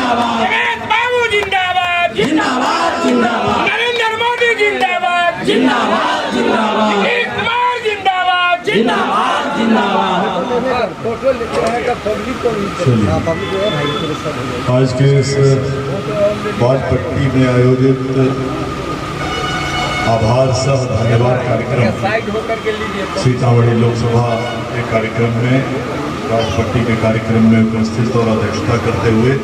जिंदाबाद, रमेश बाबू जिंदाबाद, जिंदाबाद जिंदाबाद, नरेंद्र मोदी जिंदाबाद, जिंदाबाद जिंदाबाद, नीतीश कुमार जिंदाबाद, जिंदाबाद जिंदाबाद। आज के इस बाजपट्टी में आयोजित आभार सह धन्यवाद कार्यक्रम सीतामढ़ी लोकसभा के कार्यक्रम में बाजपट्टी के कार्यक्रम में उपस्थित और अध्यक्षता करते हुए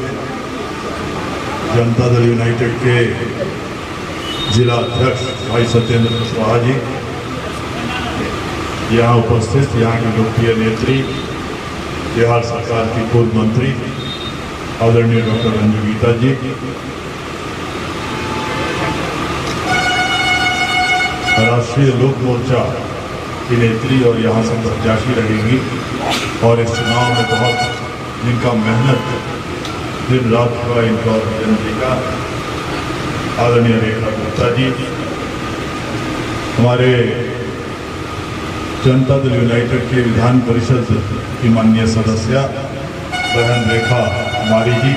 जनता दल यूनाइटेड के जिला अध्यक्ष भाई सत्येंद्र कुशवाहा जी, यहाँ उपस्थित यहाँ की लोकप्रिय नेत्री बिहार सरकार की पूर्व मंत्री आदरणीय डॉक्टर रंजू गीता जी, राष्ट्रीय लोक मोर्चा की नेत्री और यहाँ से प्रत्याशी रहेंगी और इस चुनाव में बहुत जिनका मेहनत दिन रात का इनका जनता का आदरणीय रेखा गुप्ता जी, हमारे जनता दल यूनाइटेड के विधान परिषद की माननीय सदस्य बहन रेखा कुमारी जी,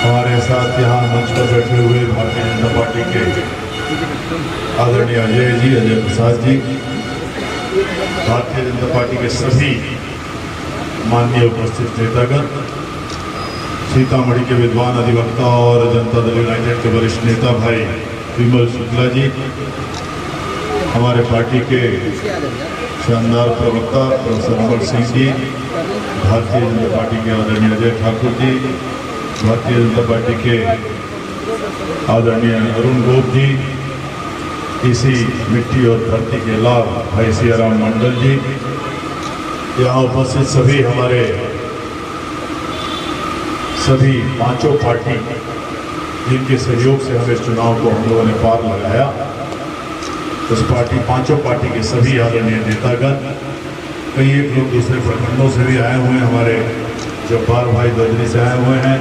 हमारे साथ यहाँ मंच पर बैठे हुए भारतीय जनता पार्टी के आदरणीय अजय जी, अजय प्रसाद जी, भारतीय जनता पार्टी के सभी माननीय उपस्थित नेतागण, सीतामढ़ी के विद्वान अधिवक्ता और जनता दल यूनाइटेड के वरिष्ठ नेता भाई विमल शुक्ला जी, हमारे पार्टी के शानदार प्रवक्ता प्रोफेसर अमर सिंह जी, भारतीय जनता पार्टी के आदरणीय अजय ठाकुर जी, भारतीय जनता पार्टी के आदरणीय अरुण गोप जी, इसी मिट्टी और धरती के लाभ भाई सियाराम मंडल जी, यहाँ उपस्थित सभी हमारे सभी पांचों पार्टी जिनके सहयोग से हम इस चुनाव को हम लोगों ने पार लगाया, उस पार्टी पांचों पार्टी के सभी आदरणीय नेतागण, कई एक लोग दूसरे प्रखंडों से भी आए हुए हैं, हमारे जब्बार भाई ददरी से आए हुए हैं,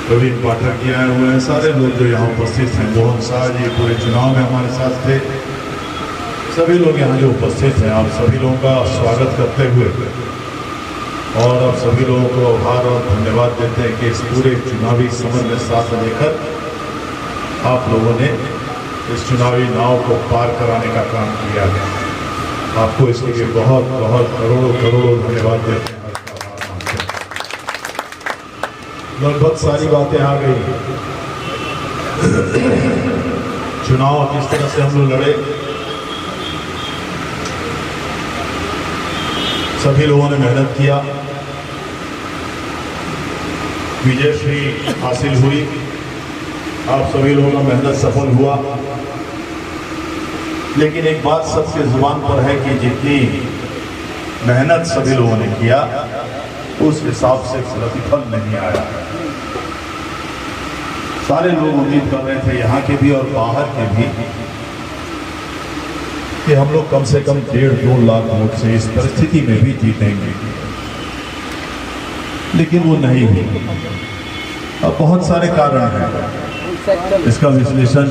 प्रवीण पाठक जी आए हुए हैं, सारे लोग जो यहाँ उपस्थित हैं, मोहन शाह जी पूरे चुनाव में हमारे साथ थे, सभी लोग यहाँ जो उपस्थित हैं, आप सभी लोगों का स्वागत करते हुए और आप सभी लोगों को आभार और धन्यवाद देते हैं कि इस पूरे चुनावी समर में साथ लेकर आप लोगों ने इस चुनावी नाव को पार कराने का काम किया है। आपको इसके लिए बहुत बहुत करोड़ों करोड़ों धन्यवाद देते हैं। लगभग सारी बातें आ गई। चुनाव किस तरह से हम लोग लड़े, सभी लोगों ने मेहनत किया, विजय श्री हासिल हुई, आप सभी लोगों का मेहनत सफल हुआ। लेकिन एक बात सबके जुबान पर है कि जितनी मेहनत सभी लोगों ने किया उस हिसाब से प्रतिफल नहीं आया। सारे लोग उम्मीद कर रहे थे, यहाँ के भी और बाहर के भी, कि हम लोग कम से कम 1.5-2 लाख वोट से इस परिस्थिति में भी जीतेंगे, लेकिन वो नहीं हुआ। अब बहुत सारे कारण हैं, इसका विश्लेषण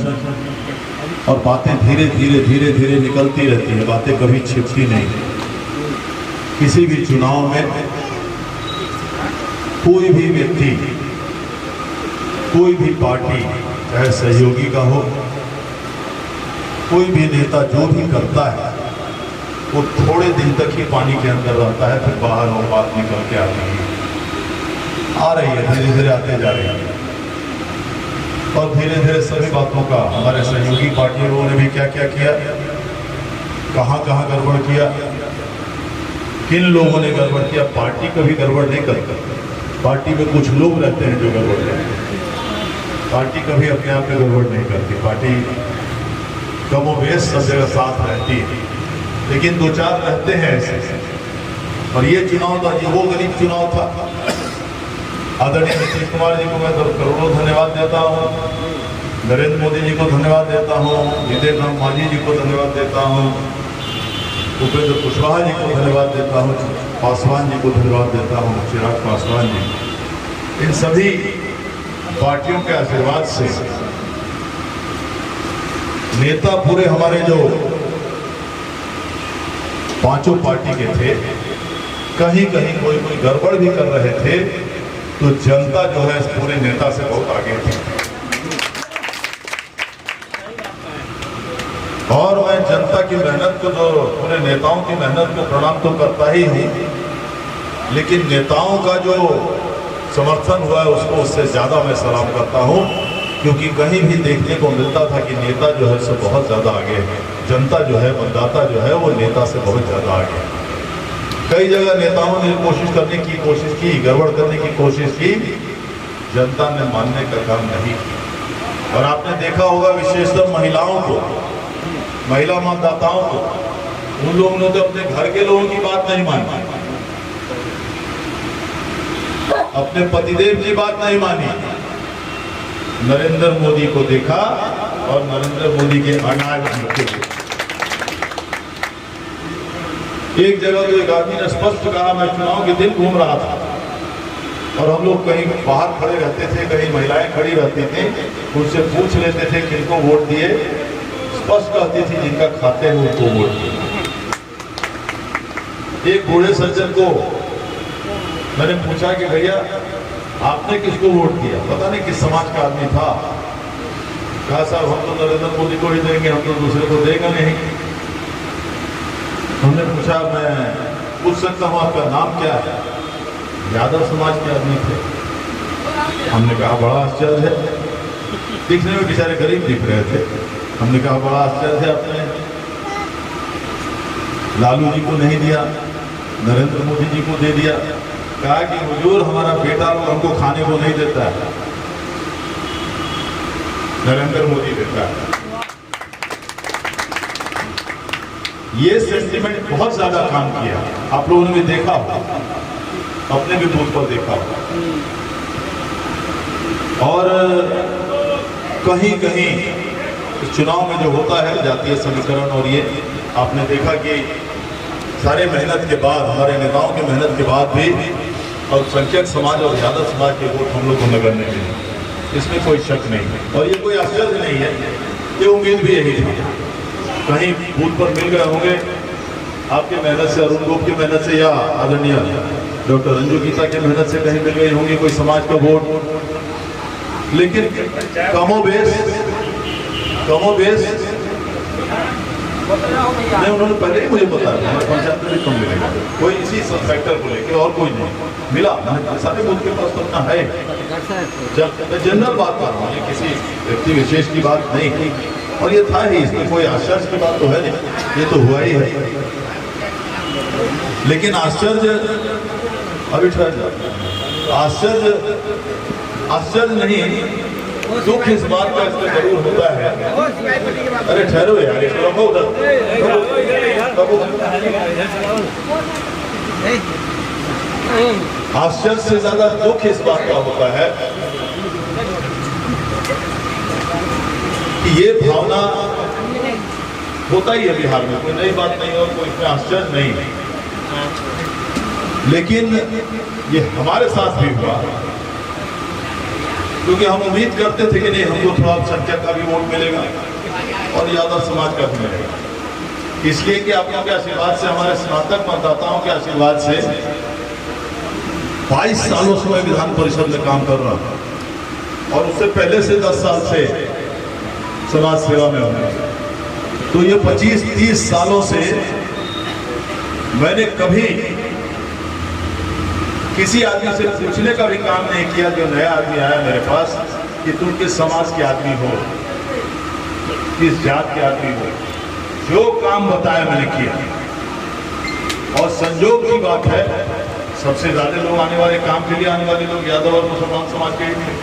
और बातें धीरे धीरे निकलती रहती है, बातें कभी छिपती नहीं। किसी भी चुनाव में कोई भी व्यक्ति, कोई भी पार्टी, चाहे सहयोगी का हो, कोई भी नेता जो भी करता है वो थोड़े दिन तक ही पानी के अंदर रहता है, फिर बाहर वो बात निकल के आती है, आ रही है, धीरे धीरे आते जा रही है। और धीरे धीरे सभी बातों का हमारे सहयोगी पार्टियों ने भी क्या क्या किया, कहाँ कहाँ गड़बड़ किया, किन लोगों ने गड़बड़ किया। पार्टी कभी गड़बड़ नहीं करता, पार्टी में कुछ लोग रहते हैं जो गड़बड़ करते हैं, पार्टी कभी अपने आप में गड़बड़ नहीं करती। पार्टी कमोबेश सब जगह साथ रहती है, लेकिन 2-4 रहते हैं ऐसे। और ये चुनाव था, ये वो गरीब चुनाव था। आदरणीय नीतीश कुमार जी को मैं करोड़ों धन्यवाद देता हूँ, नरेंद्र मोदी जी को धन्यवाद देता हूँ, जितेंद्र राम मांझी जी को धन्यवाद देता हूँ, उपेंद्र कुशवाहा जी को धन्यवाद देता हूँ, पासवान जी को धन्यवाद देता हूँ, चिराग पासवान जी। इन सभी पार्टियों के आशीर्वाद से नेता पूरे हमारे जो पांचों पार्टी के थे, कहीं कहीं कोई गड़बड़ भी कर रहे थे तो जनता जो है इस पूरे नेता से बहुत आगे थी। और मैं जनता की मेहनत को, जो पूरे नेताओं की मेहनत को प्रणाम तो करता ही हूँ, लेकिन नेताओं का जो समर्थन हुआ है उसको उससे ज़्यादा मैं सलाम करता हूँ, क्योंकि कहीं भी देखने को मिलता था कि नेता जो है सो बहुत ज़्यादा आगे है, जनता जो है, मतदाता जो है वो नेता से बहुत ज़्यादा आगे है। कई जगह नेताओं ने कोशिश की, गड़बड़ करने की कोशिश की, जनता ने मानने का काम नहीं किया। और आपने देखा होगा विशेषतः महिलाओं को, महिला मतदाताओं को, उन लोगों ने तो अपने घर के लोगों की बात नहीं मानी, अपने पतिदेव की बात नहीं मानी, नरेंद्र मोदी को देखा और नरेंद्र मोदी के अनाज को। एक जगह तो एक आदमी ने स्पष्ट कहा, मैं चुनाव के दिन घूम रहा था और हम लोग कहीं बाहर खड़े रहते थे, कहीं महिलाएं खड़ी रहती थी, उनसे पूछ लेते थे किनको वोट दिए, स्पष्ट कहती थी जिनका खाते हैं उनको वोट दिए। एक बूढ़े सज्जन को मैंने पूछा कि भैया आपने किसको वोट दिया, पता नहीं किस समाज का आदमी था। कहा साहब हम तो नरेंद्र मोदी को ही देंगे, हम तो दूसरे को देंगे नहीं। हमने पूछा मैं पूछ सकता हूँ आपका नाम क्या है, यादव समाज के आदमी थे। हमने कहा बड़ा आश्चर्य है, दिखने में बेचारे गरीब दिख रहे थे। हमने कहा बड़ा आश्चर्य है, आपने लालू जी को नहीं दिया, नरेंद्र मोदी जी को दे दिया। कहा कि हुजूर हमारा बेटा लोग हमको खाने को नहीं देता है, नरेंद्र मोदी देता है। ये सेंटिमेंट बहुत ज्यादा काम किया, आप लोगों ने भी देखा होगा, अपने भी बूथ पर देखा होगा। और कहीं कहीं चुनाव में जो होता है जातीय समीकरण, और ये आपने देखा कि सारे मेहनत के बाद, हमारे नेताओं की मेहनत के बाद भी अल्पसंख्यक समाज और यादव समाज के वोट हम लोग को नगर नहीं मिले, इसमें कोई शक नहीं है। और ये कोई आश्चर्य नहीं है, ये उम्मीद भी यही थी। कहीं बूथ पर मिल गए होंगे आपकी मेहनत से, अरुण गोप की मेहनत से, या आदरणीय डॉक्टर रंजू गीता की मेहनत से कहीं मिल गई होंगी कोई समाज का वोट, लेकिन कमोबेश नहीं, उन्होंने पहले ही मुझे बताया हमारे पंचायत में भी कम मिलेगा, कोई इसी फैक्टर को लेकर, और कोई नहीं मिला। सारे बूथ के पास तो अपना है। मैं जनरल बात कर रहा हूँ, ये किसी व्यक्ति विशेष की बात नहीं की, और ये था ही, इसमें कोई आश्चर्य की बात तो है नहीं, ये तो हुआ ही है। लेकिन आश्चर्य अभी ठहर जाए, आश्चर्य नहीं, दुख इस बात का इसमें जरूर होता है। अरे ठहरो यार, उधर आश्चर्य से ज्यादा दुख इस बात का होता है कि ये भावना होता ही है बिहार में, कोई नई बात नहीं और कोई इसमें आश्चर्य नहीं है। लेकिन ये हमारे साथ भी हुआ, क्योंकि हम उम्मीद करते थे कि नहीं हमको थोड़ा अल्पसंख्यक का भी वोट मिलेगा और यादव समाज का भी मिलेगा, इसलिए कि आप लोगों के आशीर्वाद से, हमारे स्नातक मतदाताओं के आशीर्वाद से 22 सालों से मैं विधान परिषद में काम कर रहा हूँ, और उससे पहले से 10 साल से समाज सेवा में हूँ। तो ये 25-30 सालों से मैंने कभी किसी आदमी से पूछने का भी काम नहीं किया, जो नया आदमी आया मेरे पास, कि तुम किस समाज के आदमी हो, किस जात के आदमी हो। जो काम बताया मैंने किया। और संजोग की बात है, सबसे ज्यादा लोग आने वाले, काम के लिए आने वाले लोग यादव और मुसलमान समाज के ही थे,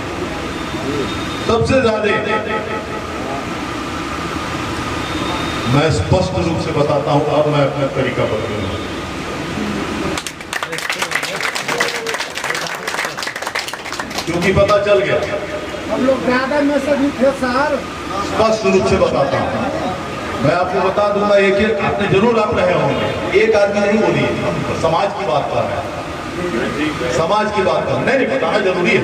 सबसे ज्यादा। मैं स्पष्ट रूप से बताता हूं, अब मैं अपना तरीका बदलूंगा। क्योंकि पता चल गया, हम लोग ज्यादा में से भी थे सर। स्पष्ट रूप से बताता हूँ, मैं आपको बता दूंगा, एक आपने जरूर आप रहे होंगे, एक आदमी नहीं बोली, समाज की बात कर रहे हैं, समाज की बात कर, नहीं बताना जरूरी है।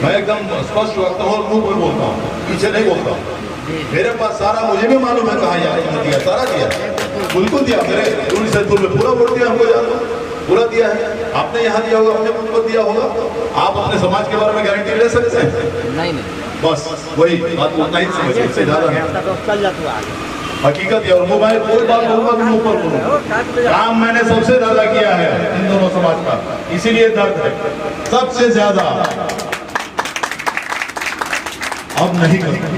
मैं एकदम स्पष्ट रखता हूँ और मुंह पर बोलता हूँ, पीछे नहीं बोलता हूँ। मेरे पास सारा, मुझे भी मालूम है कहाँ यार दिया, सारा दिया, बिल्कुल दिया, मेरे में पूरा वोट दिया हमको, याद पूरा दिया है। आपने यहाँ दिया होगा, अपने मुल्क को दिया होगा। आप अपने समाज के बारे में गारंटी ले सकते हैं? नहीं बस वही बात उतना ही समझिए, इससे ज्यादा नहीं। हकीकत है। और मोबाइल कोई बात होगा तो मुंह पर बोलूं, काम मैंने सबसे ज्यादा किया है इन दोनों समाज का, इसीलिए दर्द है सबसे ज्यादा। अब नहीं करूंगा।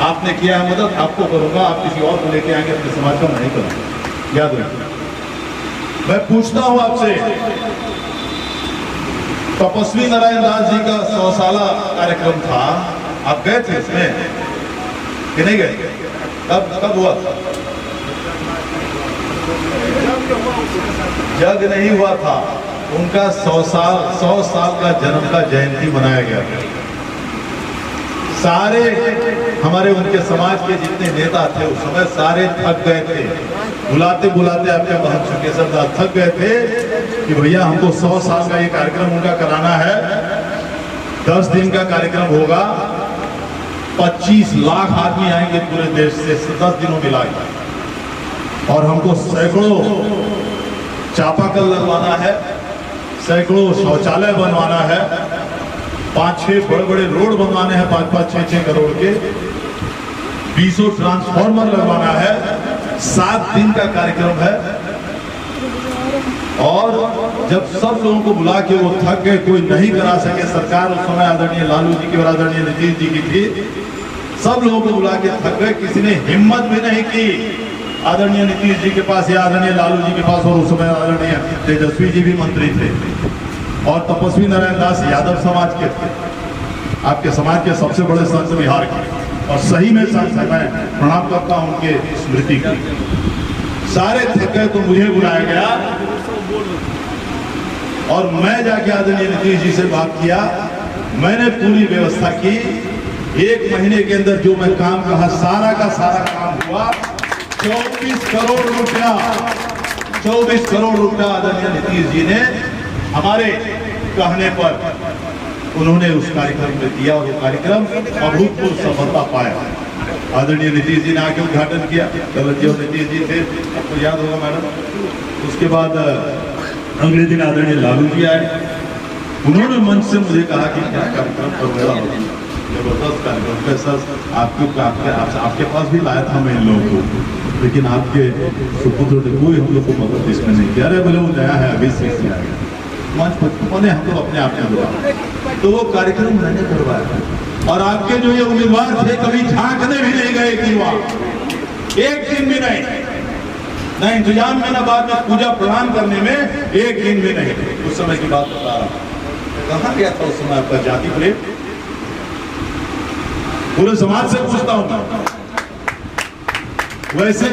आपने किया है मदद, आपको करूंगा। आप किसी और को लेके आएंगे अपने समाज का, नहीं करूंगा, याद रखिए। मैं पूछता हूं आपसे, तपस्वी नारायण दास जी का 100 साला कार्यक्रम था, आप गए थे इसमें कि नहीं गए? कब हुआ? जग नहीं हुआ था, उनका 100 साल का जन्म का जयंती मनाया गया। सारे हमारे उनके समाज के जितने नेता थे उस समय सारे थक गए थे, बुलाते बुलाते आपके महंत चुके सरदार थक गए थे कि भैया हमको 100 साल का ये कार्यक्रम उनका कराना है। 10 दिन का कार्यक्रम होगा, 25 लाख आदमी आएंगे पूरे देश से 10 दिनों में लाएंगे, और हमको सैकड़ों चापाकल लगवाना है, सैकड़ों शौचालय बनवाना है, 5-6 बड़े बड़े रोड बनवाने हैं 5-5, 6-6 करोड़ के, 20 ट्रांसफार्मर लगवाना है। 7 दिन का कार्यक्रम है। और जब सब लोगों को बुला के वो थक गए, कोई नहीं करा सके, सरकार उस समय आदरणीय लालू जी की और आदरणीय नीतीश जी की थी, सब लोगों को बुला के थक गए, किसी ने हिम्मत भी नहीं की आदरणीय नीतीश जी के पास या आदरणीय लालू जी के पास, और उस समय आदरणीय तेजस्वी जी भी मंत्री थे, और तपस्वी नारायण दास यादव समाज के थे, आपके समाज के सबसे बड़े संत बिहार के, और सही में संत है, मैं प्रणाम करता हूं उनके स्मृति की। सारे थक गए तो मुझे बुलाया गया, और मैं जाके आदरणीय नीतीश जी से बात किया। मैंने पूरी व्यवस्था की, 1 महीने के अंदर जो मैं काम कहा सारा का सारा काम हुआ। 24 करोड़ रुपया, 24 करोड़ रुपया आदरणीय नीतीश जी ने हमारे कहने पर उन्होंने उस कार्यक्रम में दिया, और वो कार्यक्रम अभूतपूर्व सफलता पाया। आदरणीय नीतीश जी ने आके उद्घाटन किया, जो नीतीश जी थे आपको याद होगा मैडम। उसके बाद अगले दिन आदरणीय लालू जी आए, उन्होंने मंच से मुझे कहा कि क्या कार्यक्रम कर रहा हो, जबरदस्त कार्यक्रम। सर आपके पास भी लाया था मैं इन लोगों को, लेकिन आपके सुपुत्र ने कोई हम लोग को मदद इसमें नहीं किया। अरे बोले वो नया है, अभी से आया मंच पर मैंने हम लोग अपने आप में बुलाया, तो वो कार्यक्रम मैंने करवाया। और आपके जो ये उम्मीदवार थे कभी झांकने भी नहीं गए कि वहां एक दिन भी नहीं, ना इंतजाम में, ना बाद में पूजा प्रणाम करने में, एक दिन भी नहीं। उस समय की बात बता रहा हूं, कहां गया था उस समय आपका जाति प्रेम? पूरे समाज से पूछता हूं मैं। वैसे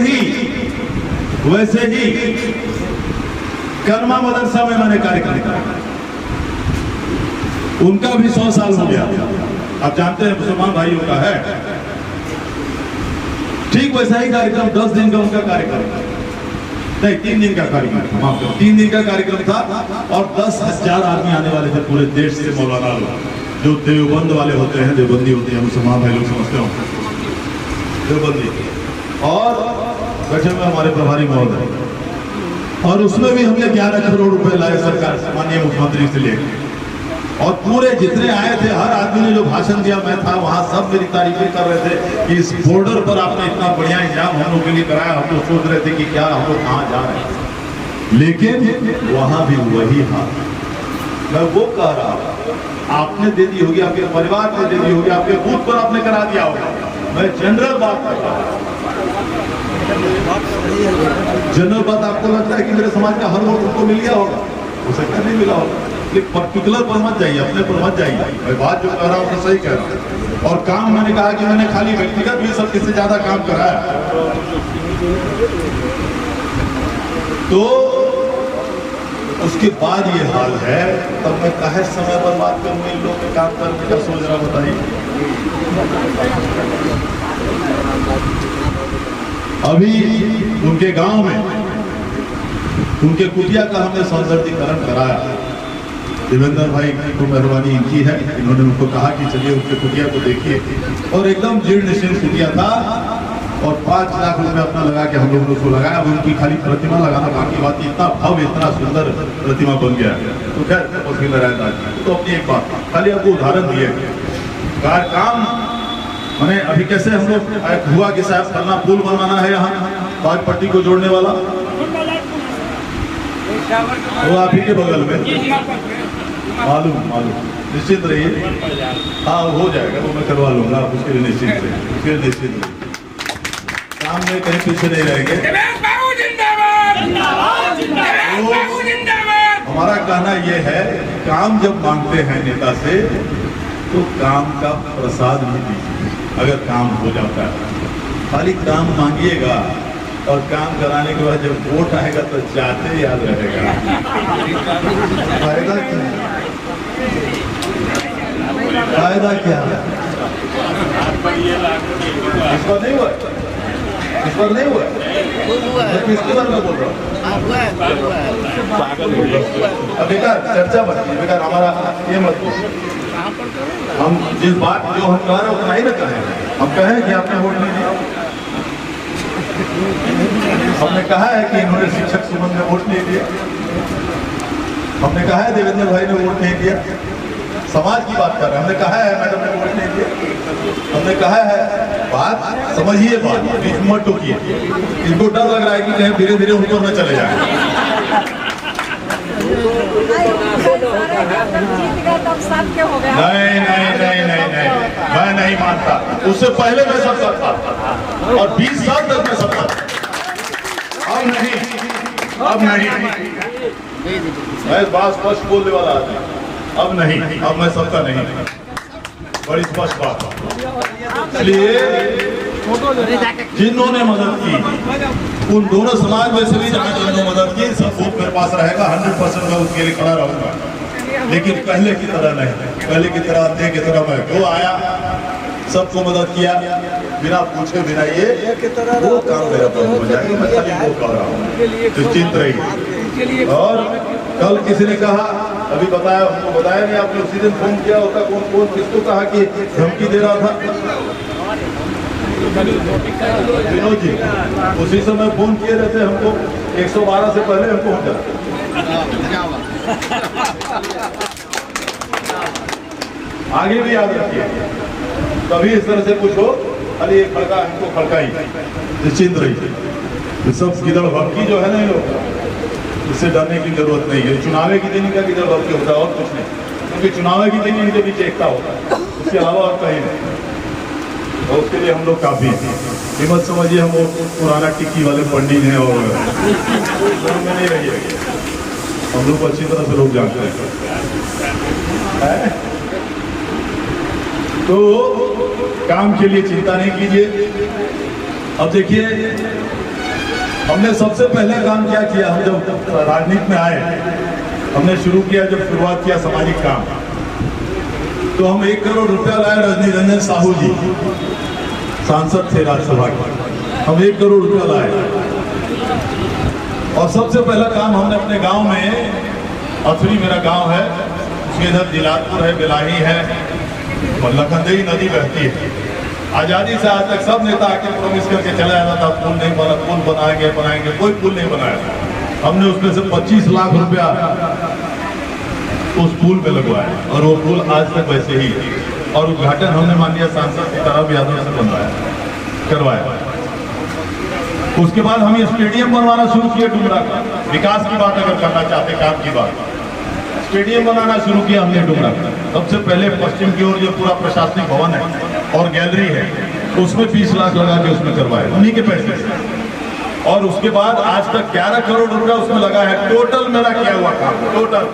ही कर्मा मदरसा में मैंने कार्यक्रम किया, उनका भी 100 साल हो गया। आप जानते हैं मुसलमान भाइयों का है, ठीक वैसा ही कार्यक्रम 10 दिन का उनका कार्यक्रम नहीं, 3 दिन का कार्यक्रम, माफ करो, 3 दिन का कार्यक्रम था, और 10,000 आदमी आने वाले थे पूरे देश से। मौलाना लोग जो देवबंद वाले होते हैं, देवबंदी होते हैं, मुसलमान भाई लोग समझते हो, देवबंदी, और बैठे हुए हमारे प्रभारी महोदय, और उसमें भी हमने 11 करोड़ रुपए लाए सरकार से, माननीय मुख्यमंत्री से लेकर। और पूरे जितने आए थे, हर आदमी ने जो भाषण दिया, मैं था वहां, सब मेरी तारीफें कर रहे थे कि इस बॉर्डर पर आपने इतना बढ़िया इंतजाम हम लोग के लिए कराया। हम लोग सोच रहे थे कि क्या हम लोग कहाँ जा रहे हैं, लेकिन वहां भी वही हाल। मैं वो कह रहा हूं, आपने दे दी होगी, आपके परिवार ने दे दी होगी, आपके बूथ पर आपने करा दिया होगा। मैं जनरल बात कर रहा हूं, जनरल बात। आपको लगता है कि मेरे समाज का हर वोट को मिल गया होगा? हो सकता है नहीं मिला होगा, लेकिन पर्टिकुलर पर मत जाइए, अपने पर मत जाइए। मैं बात जो कह रहा हूँ सही कह रहा हूँ। और काम मैंने कहा कि मैंने खाली व्यक्तिगत भी सबसे से ज्यादा काम कराया, तो उसके बाद ये हाल है। तब मैं काहे समय पर बात करूँ, इन लोग के काम करने का सोच रहा, बताइए। अभी उनके गांव में उनके कुटिया का हमने सौंदर्यीकरण कराया। देवेंद्र भाई को मेहरबानी इनकी है, इन्होंने उनको कहा कि चलिए उनके कुटिया को देखिए, और एकदम जीर्ण शीर्ण कुटिया था। और 5 लाख रुपए अपना लगा के हम लोग ने उसको लगाया। अब उनकी खाली प्रतिमा लगाना बाकी, बात इतना भव्य इतना सुंदर प्रतिमा बन गया। तो खैर तपस्वी नारायण दास तो अपनी एक बात खाली आपको उदाहरण दिए काम मैंने अभी कैसे हम लोग हुआ कि साहब करना पुल बनवाना है यहाँ बागपट्टी को जोड़ने वाला, वो आप ही के बगल में मालूम निश्चित रहिए। हाँ हो जाएगा, वो मैं करवा लूंगा, आप उसके लिए निश्चित रहिए, उसके लिए निश्चित रहिए। काम में कहीं पीछे नहीं रहेंगे। बाबू जिंदाबाद, बाबू जिंदाबाद। हमारा कहना यह है काम जब मांगते हैं नेता से तो काम का प्रसाद भी दीजिए। अगर काम हो जाता है खाली काम मांगिएगा और काम कराने के बाद जब वोट आएगा तो जाते याद रहेगा। फायदा क्या है? फायदा क्या है? इस पर नहीं हुआ, इस पर नहीं हुआ, मैं किसके बारे में बोल रहा हूँ? बेकार चर्चा बनती है, बेकार हमारा ये मत बोलो। हम जिस बात जो हम कह रहे हैं उतना ही ना कहें। हम कहें कि आपने वोट नहीं दिया, हमने कहा है कि इन्होंने शिक्षक सुमन में वोट नहीं दिया, हमने कहा है देवेंद्र भाई ने वोट नहीं दिया। समाज की बात कर रहे हैं, हमने कहा है मैडम ने वोट नहीं दिया, हमने कहा है बात समझिए, बात बीच मत टोकिए। इनको डर लग रहा है कि कहीं धीरे धीरे ऊपर न चले जाए। नहीं नहीं नहीं नहीं नहीं, मैं नहीं मानता। उससे पहले मैं सब करता और 20 साल तक मैं सब करता। अब नहीं, अब नहीं, मैं बात स्पष्ट बोलने वाला आदमी। अब नहीं, अब मैं सबका नहीं, बड़ी स्पष्ट बात। इसलिए जिन्होंने मदद की उन दोनों समाज में से भी जिन्होंने मदद की सब वोट मेरे पास रहेगा। 100% मैं उसके लिए खड़ा रहूंगा, लेकिन पहले की तरह नहीं। पहले की तरह अंधे की तरह मैं जो आया सबको मदद किया बिना पूछे बिना, ये वो काम मेरा बंद हो जाएगा। मैं खाली वो कह रहा हूँ, निश्चिंत रहिए। और कल किसी ने कहा, अभी बताया, हमको बताया नहीं आपने, उसी दिन फोन किया होता, कौन कौन किसको कहा कि धमकी दे रहा था? विनोद जी उसी समय फोन किए रहते हमको, 112 से पहले हमको हो जाता। आगे भी याद रखिए, कभी इस तरह से कुछ हो अरे एक खड़का हमको खड़का ही, निश्चिंत रहिए। सब गिदड़ भक्की जो है ना लोग, इससे डरने की जरूरत नहीं है। चुनावे की दिन का गिदड़ भक्की होता है और कुछ नहीं, क्योंकि चुनावे की दिन इनके बीच एकता होता है, उसके अलावा और कहीं नहीं। और उसके लिए हम लोग काफी हिम्मत समझिए, हम वो पुराना टिक्की वाले पंडित हैं और में नहीं रहिए। हम लोग को अच्छी तरह से लोग जानते हैं। तो काम के लिए चिंता नहीं कीजिए। अब देखिए हमने सबसे पहले काम क्या किया, हम जब राजनीति में आए हमने शुरू किया, जब शुरुआत किया सामाजिक काम, तो हम 1 करोड़ रुपया लाए। रजनी रंजन साहू जी सांसद थे राज्यसभा के, हम 1 करोड़ रुपया लाए। और सबसे पहला काम हमने अपने गांव में, अथरी मेरा गांव है, उसके इधर जिलापुर है, बिलाही है, लखनदेई नदी बहती है। आजादी से आज तक सब नेता आके प्रोमिस करके चला जाता था पुल नहीं बना, पुल बनाएंगे, कोई पुल नहीं बनाया। हमने उसमें से 25 लाख रुपया उस पुल पे लगवाया और वो पुल आज तक वैसे ही है। और उद्घाटन हमने माननीय सांसद सीताराम यादव से करवाया। उसके बाद हम ये स्टेडियम बनवाना शुरू किया डुमरा का। विकास की बात अगर करना चाहते, काम की बात, स्टेडियम बनाना शुरू किया हमने डुमरा का। सबसे पहले पश्चिम की ओर जो पूरा प्रशासनिक भवन है और गैलरी है, उसमें 20 लाख लगा के उसमें करवाया, उन्हीं के पैसे से। और उसके बाद आज तक 11 करोड़ रुपया उसमें लगा है। टोटल मेरा किया हुआ काम, टोटल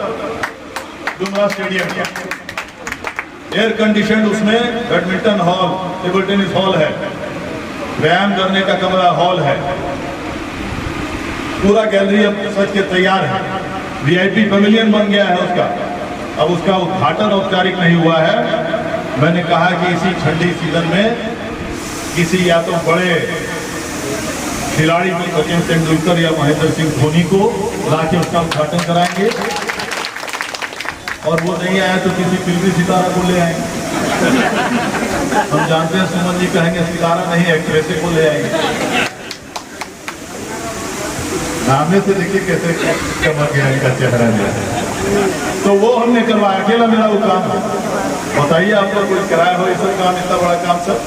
डुमरा स्टेडियम का। एयर कंडीशन उसमें badminton hall, table tennis hall है, व्यायाम करने का कमरा हॉल है, पूरा गैलरी अब सज के तैयार है। वीआईपी पवेलियन बन गया है उसका। अब उसका उद्घाटन औपचारिक नहीं हुआ है। मैंने कहा कि इसी ठंडी सीजन में किसी या तो बड़े खिलाड़ी को, सचिन तेंदुलकर या महेंद्र सिंह धोनी को लाके उसका उद्घाटन कराएंगे, और वो नहीं आया तो किसी फिल्मी सितारा को ले आएंगे। हम जानते हैं सुमन जी कहेंगे सितारा नहीं एक्ट्रेस को ले आएंगे। नामे से देखिए कैसे चमक गया इनका चेहरा जो है। तो वो हमने करवाया, अकेला मेरा वो काम है। बताइए आप लोग कुछ कराया हो इस काम, इतना बड़ा काम सब।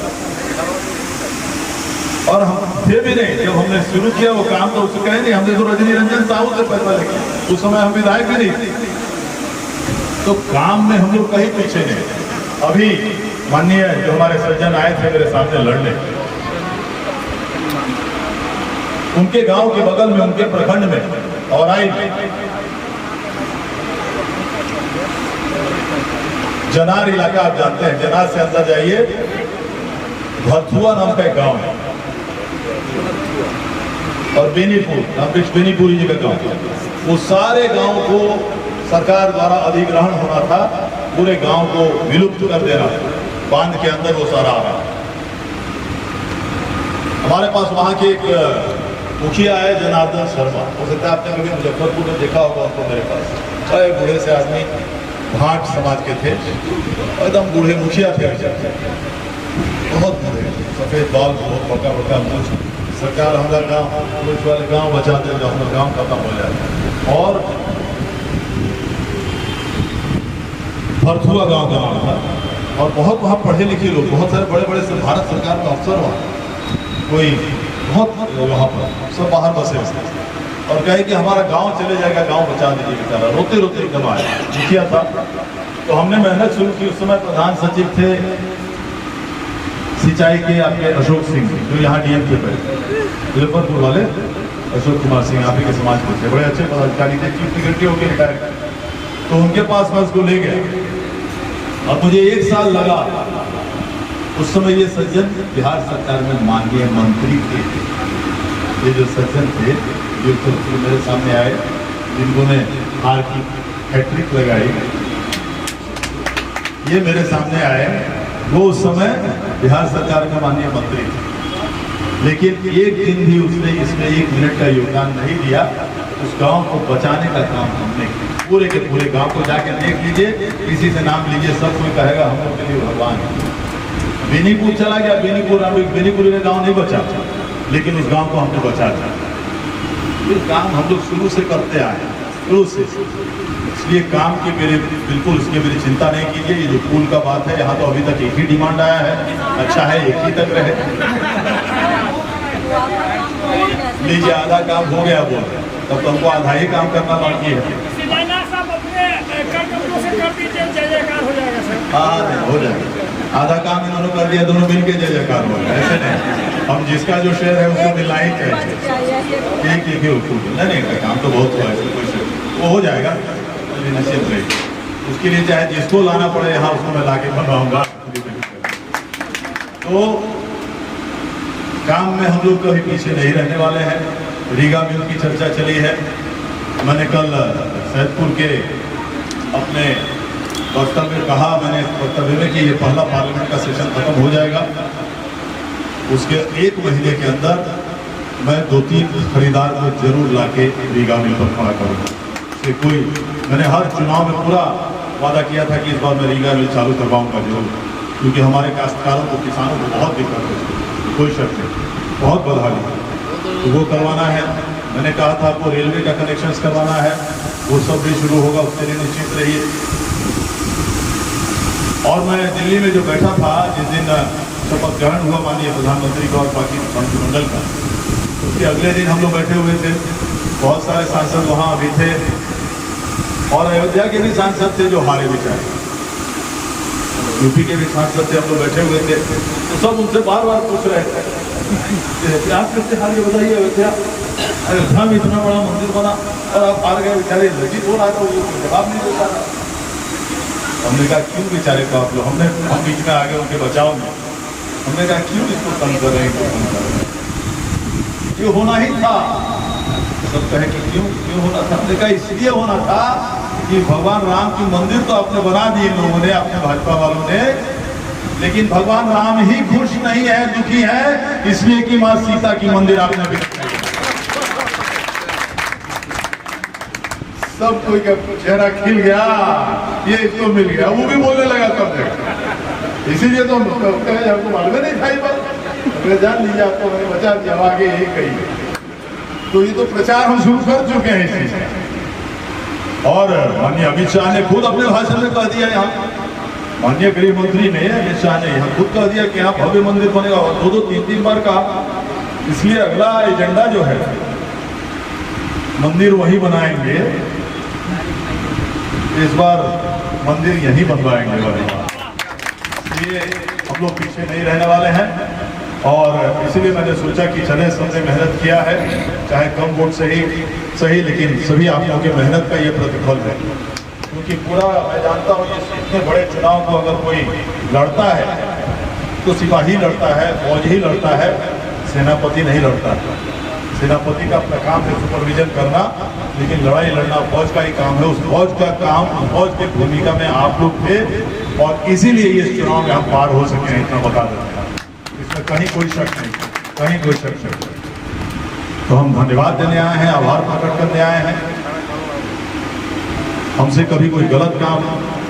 और हम थे भी नहीं, जब हमने शुरू किया वो काम तो उससे कहे नहीं, हमने तो रजनी रंजन साहू से पैसा लेके, उस समय हम विधायक भी नहीं थे। तो काम में हम लोग कहीं पीछे नहीं। अभी माननीय जो हमारे सज्जन आए थे मेरे सामने लड़ने, उनके गांव के बगल में, उनके प्रखंड में और आई जनार इलाका आप जानते हैं, जनार से अंदर जाइए, भथुआ नाम का एक गांव है और बेनीपुर, बेनीपुरी जी का गांव। वो सारे गांव को सरकार द्वारा अधिग्रहण होना था, पूरे गांव को विलुप्त कर देना, बांध के अंदर वो सारा आ रहा। हमारे पास वहां के एक मुखिया है जनार्दन शर्मा, हो सकता है आपने कभी मुजफ्फरपुर में देखा होगा उनको। मेरे पास बड़े बूढ़े से आदमी, भाट समाज के थे, एकदम बूढ़े मुखिया थे, बहुत बूढ़े, सफेद बाल, बहुत बड़का बड़का मूछ। सरकार हमारा गाँव, पुलिस वाले गाँव बचाते थे, हमारा गाँव खत्म हो जाए। और भरथुआ गाँव का नाम था, और बहुत वहाँ पढ़े लिखे लोग, बहुत सारे बड़े बड़े से भारत सरकार का अफसर वहाँ, कोई बहुत वहाँ पर सब बाहर बसे और कहे कि हमारा गांव चले जाएगा, गांव बचा दीजिए बेचारा। रोते रोते एकदम आया, मुखिया था। तो हमने मेहनत शुरू की। उस समय प्रधान सचिव थे सिंचाई के आपके अशोक सिंह, जो यहाँ डीएम थे पहले, मुजफ्फरपुर वाले अशोक कुमार सिंह, आप ही के समाज के थे, बड़े अच्छे पदाधिकारी थे, चीफ सेक्रेटरी होकर रिटायर। तो उनके पास मैं उसको ले गया और मुझे 1 साल लगा। उस समय ये सज्जन बिहार सरकार में माननीय मंत्री थे। ये जो सज्जन थे, जो तो मेरे सामने आए, जिन्होंने हार की हैट्रिक लगाई, ये मेरे सामने आए, वो उस समय बिहार सरकार का माननीय मंत्री थे। लेकिन एक दिन भी उसने इसमें 1 मिनट का योगदान नहीं दिया। उस गांव को बचाने का काम हमने किया। पूरे के पूरे गांव को जाके देख लीजिए, किसी से नाम लीजिए, सब कोई कहेगा हम लोग के लिए भगवान है। बेनीपुर चला गया, बेनीपुर का गांव नहीं बचा, लेकिन उस गांव को हमने बचा दिया। ये काम हम लोग शुरू से करते आए, शुरू से। इसलिए काम की बिल्कुल इसकी मेरी चिंता नहीं कीजिए। ये जो पुल का बात है, यहाँ तो अभी तक एक ही डिमांड आया है, अच्छा है एक ही तक रहे। लीजिए आधा काम हो गया, बोल तब तो हमको आधा ही काम करना बाकी है। हाँ हो जाएगा, आधा काम इन्होंने कर दिया, दोनों मिलके जय जयकार हो गया। ऐसे नहीं, हम जिसका जो शेयर है उसको मिलना ही चाहिए। एक नहीं, काम तो बहुत हुआ है, वो हो जाएगा, निश्चित रही। उसके लिए चाहे जिसको लाना पड़े यहाँ, उसको मैं लाके बनवाऊंगा। तो काम में हम लोग कभी पीछे नहीं रहने वाले हैं। रीगा मिल की चर्चा चली है। मैंने कल सैदपुर के अपने वक्तव्य में कहा, मैंने वक्तव्य में कि ये पहला पार्लियामेंट का सेशन खत्म हो जाएगा, उसके 1 महीने के अंदर मैं 2-3 खरीदार को जरूर लाके रीगा मिल पर खड़ा करूँगा। कोई मैंने हर चुनाव में पूरा वादा किया था कि इस बार मैं रीगा मिल चालू करवाऊंगा जरूर, क्योंकि हमारे काश्तकारों को, किसानों को बहुत दिक्कत है, कोई शक नहीं, बहुत बदहाली, तो वो करवाना है। मैंने कहा था आपको रेलवे का कनेक्शन करवाना है, वो सब भी शुरू होगा, उसके लिए निश्चित रहिए। और मैं दिल्ली में जो बैठा था, जिस दिन शपथ ग्रहण हुआ माननीय प्रधानमंत्री का और बाकी मंत्रिमंडल का, उसके अगले दिन हम लोग बैठे हुए थे, बहुत सारे सांसद वहाँ भी थे और अयोध्या के भी सांसद थे जो हारे बेचारे, यूपी के भी सांसद थे, हम लोग बैठे हुए थे। तो सब उनसे बार बार पूछ रहे थे आप कैसे हार के बताइए, अयोध्या में इतना बड़ा मंदिर बना और आप हार गए। बेचारे लज्जित हो रहा था, वो जवाब नहीं देता था। हमने कहा क्यों बेचारे को आप लोग, हम बीच में आ गए उनके बचाव में। हमने कहा क्यों इसको तंग कर रहे हैं, ये होना ही था। सब कहे कि क्यों होना था। हमने कहा इसलिए होना था कि भगवान राम की मंदिर तो आपने बना दी इन लोगों ने, अपने भाजपा वालों ने, लेकिन भगवान राम ही खुश नहीं है, दुखी है, इसलिए कि मां सीता की मंदिर आपने भी। सब कोई का चेहरा खिल गया, ये इसको मिल गया, वो भी बोलने लगा सब जगह। इसीलिए तो हम हमको मालूम नहीं था ये बात, अगर जान लीजिए आपको मैंने बचा दिया, अब आगे यही कही। तो ये तो प्रचार हम शुरू कर चुके हैं इस चीज का। और माननीय अमित शाह ने खुद अपने भाषण में कह दिया, यहाँ माननीय गृह मंत्री ने अमित शाह ने यहाँ खुद कह दिया कि यहाँ भव्य मंदिर बनेगा, और 2-3 बार कहा। इसलिए अगला एजेंडा जो है, मंदिर वही बनाएंगे, इस बार मंदिर यहीं बनवाएंगे वाली बात। इसलिए हम लोग पीछे नहीं रहने वाले हैं, और इसीलिए मैंने सोचा कि चले, सबने मेहनत किया है, चाहे कम वोट से ही सही, लेकिन सभी आप लोगों की मेहनत का ये प्रतिफल है। क्योंकि पूरा मैं जानता हूँ, ये इतने बड़े चुनाव को अगर कोई लड़ता है तो सिपाही लड़ता है, फौज ही लड़ता है, सेनापति नहीं लड़ता। सेनापति का अपना काम है सुपरविजन करना, लेकिन लड़ाई लड़ना फौज का ही काम है। उस फौज का काम, फौज की भूमिका में आप लोग थे, और इसीलिए इस चुनाव में हम पार हो सके हैं, इतना बता देते हैं। इसमें कहीं कोई शक नहीं, कहीं कोई शक नहीं। तो हम धन्यवाद देने आए हैं, आभार प्रकट करने आए हैं। हमसे कभी कोई गलत काम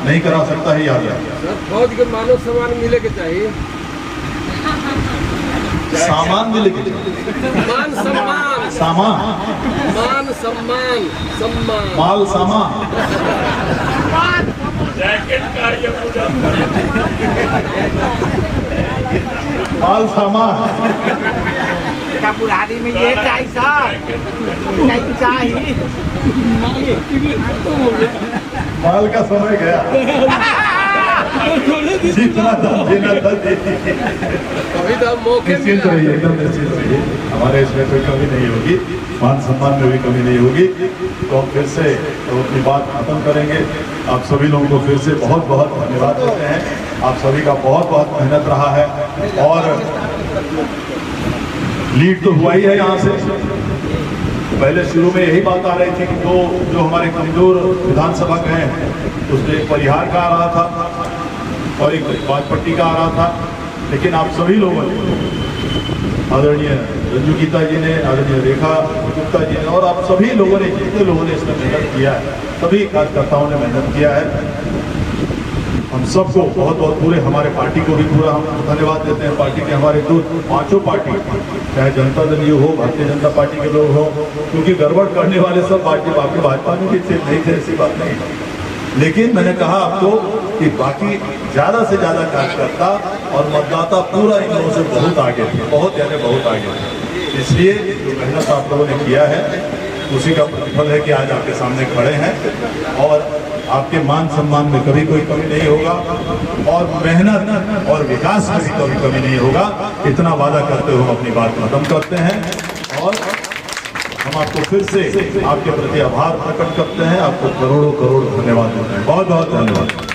नहीं करा सकता है, याद रखिए। फौज के मानव सम्मान मिले के चाहिए, सामान मिले के मान सम्मान, सामान, मान सम्मान, सम्मान, माल सामान, माल सामान। पुरानी में ये चाहिए सर, नहीं चाहिए। माल का समय गया, जितना था देना था दे दीजिए। कभी तो हम मौके निश्चिंत रहिए, एकदम निश्चिंत रहिए, हमारे इसमें कोई कमी नहीं होगी, मान सम्मान में भी कमी नहीं होगी। तो हम फिर से तो अपनी बात खत्म करेंगे। आप सभी लोगों को फिर से बहुत बहुत धन्यवाद देते हैं। आप सभी का बहुत बहुत मेहनत रहा है, और लीड तो हुआ ही है यहाँ से। पहले शुरू में यही बात आ रही थी कि जो हमारे कमजोर विधानसभा के हैं, उसमें एक परिहार का आ रहा था और एक बाजपट्टी का आ रहा था। लेकिन आप सभी लोगों ने, आदरणीय रंजू गीता जी ने, आदरणीय रेखा गुप्ता जी ने, और आप सभी लोगों ने, जितने लोगों ने इसमें मेहनत किया है, सभी कार्यकर्ताओं ने मेहनत किया है। हम सबको बहुत बहुत, पूरे हमारे पार्टी को भी पूरा हम धन्यवाद देते हैं। पार्टी के हमारे दो पांचों पार्टी, चाहे जनता दल ये हो, भारतीय जनता पार्टी के लोग हो, क्योंकि गड़बड़ करने वाले सब पार्टी बाकी भाजपा में भी थे, नहीं थे, ऐसी बात नहीं। लेकिन मैंने कहा आपको कि बाकी ज़्यादा से ज़्यादा कार्यकर्ता और मतदाता पूरा इन लोगों से बहुत आगे थे, बहुत यानी बहुत आगे थे। इसलिए जो मेहनत आप लोगों ने किया है, उसी का प्रतिफल है कि आज आपके सामने खड़े हैं, और आपके मान सम्मान में कभी कोई कमी नहीं होगा, और मेहनत और विकास में भी कभी कमी नहीं होगा। इतना वादा करते हुए हम अपनी बात खत्म करते हैं, और हम आपको फिर से आपके प्रति आभार प्रकट करते हैं। आपको करोड़ों करोड़ धन्यवाद देते हैं। बहुत बहुत धन्यवाद।